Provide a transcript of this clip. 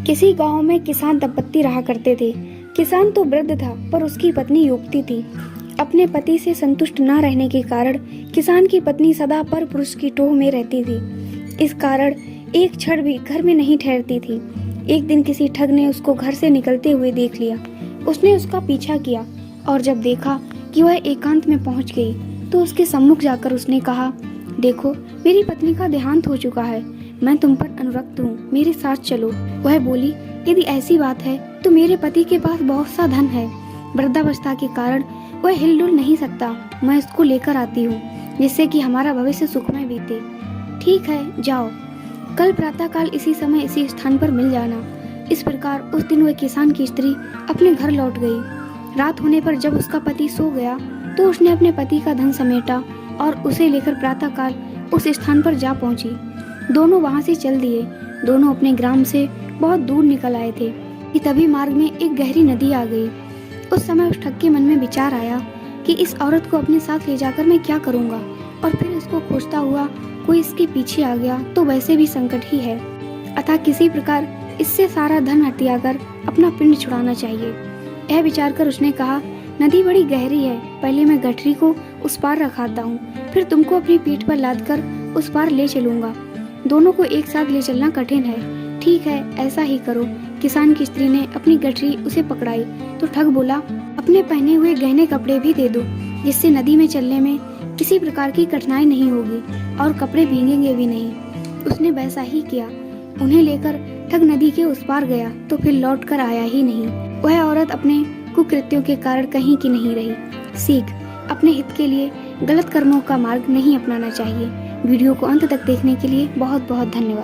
किसी गांव में किसान दंपत्ति रहा करते थे। किसान तो वृद्ध था, पर उसकी पत्नी युवती थी। अपने पति से संतुष्ट न रहने के कारण किसान की पत्नी सदा पर पुरुष की टोह में रहती थी। इस कारण एक क्षण भी घर में नहीं ठहरती थी। एक दिन किसी ठग ने उसको घर से निकलते हुए देख लिया। उसने उसका पीछा किया और जब देखा कि वह एकांत में पहुंच गई, तो उसके सम्मुख जाकर उसने कहा, देखो, मेरी पत्नी का देहांत हो चुका है। मैं तुम पर अनुरक्त हूँ, मेरे साथ चलो। वह बोली, यदि ऐसी बात है तो मेरे पति के पास बहुत सा धन है। वृद्धावस्था के कारण वह हिलडुल नहीं सकता। मैं इसको लेकर आती हूँ, जिससे कि हमारा भविष्य सुखमय बीते। ठीक है, जाओ। कल प्रातःकाल इसी समय इसी स्थान पर मिल जाना। इस प्रकार उस दिन वह किसान की स्त्री अपने घर लौट गई। रात होने पर जब उसका पति सो गया, तो उसने अपने पति का धन समेटा और उसे लेकर प्रातःकाल उस स्थान पर जा पहुंची। दोनों वहां से चल दिए। दोनों अपने ग्राम से बहुत दूर निकल आए थे कि तभी मार्ग में एक गहरी नदी आ गई। उस समय उस ठग के मन में विचार आया कि इस औरत को अपने साथ ले जाकर मैं क्या करूंगा, और फिर इसको खोजता हुआ कोई इसके पीछे आ गया तो वैसे भी संकट ही है। अतः किसी प्रकार इससे सारा धन हथियाकर अपना पिंड छुड़ाना चाहिए। यह विचार कर उसने कहा, नदी बड़ी गहरी है, पहले मैं गठरी को उस पार रखाता हूँ, फिर तुमको अपनी पीठ पर लादकर उस पार ले चलूंगा। दोनों को एक साथ ले चलना कठिन है। ठीक है, ऐसा ही करो। किसान की स्त्री ने अपनी गठरी उसे पकड़ाई तो ठग बोला, अपने पहने हुए गहने कपड़े भी दे दो, जिससे नदी में चलने में किसी प्रकार की कठिनाई नहीं होगी और कपड़े भीगेंगे भी नहीं। उसने वैसा ही किया। उन्हें लेकर ठग नदी के उस पार गया तो फिर लौट कर आया ही नहीं। वह औरत अपने कुकृत्यों के कारण कहीं की नहीं रही। सीख, अपने हित के लिए गलत कर्मों का मार्ग नहीं अपनाना चाहिए। वीडियो को अंत तक देखने के लिए बहुत बहुत धन्यवाद।